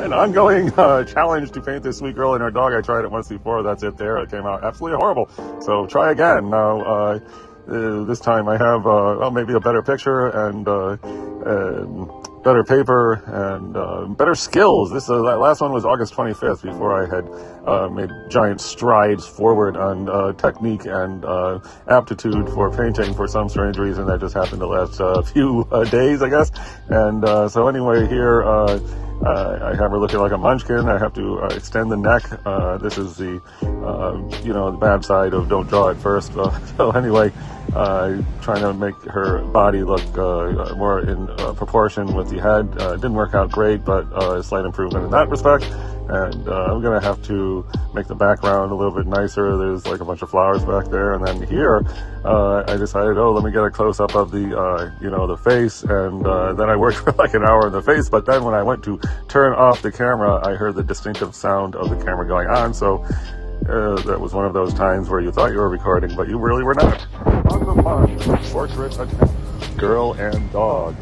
an ongoing challenge to paint this sweet girl and her dog. I tried it once before. That's it there. It came out absolutely horrible. So try again. Now, this time I have maybe a better picture and better paper and better skills. That last one was August 25th before I had made giant strides forward on technique and aptitude for painting for some strange reason. That just happened the last few days, I guess. And so anyway, here I have her looking like a munchkin. I have to extend the neck. This is the the bad side of don't draw at first. So anyway, trying to make her body look more in proportion with the head. Didn't work out great, but a slight improvement in that respect. And I'm going to have to make the background a little bit nicer. There's like a bunch of flowers back there. And then here, I decided, let me get a close-up of the, the face. And then I worked for like an hour on the face. But then when I went to turn off the camera, I heard the distinctive sound of the camera going on. So that was one of those times where you thought you were recording, but you really were not. On the pond, portrait attempt, girl and dog.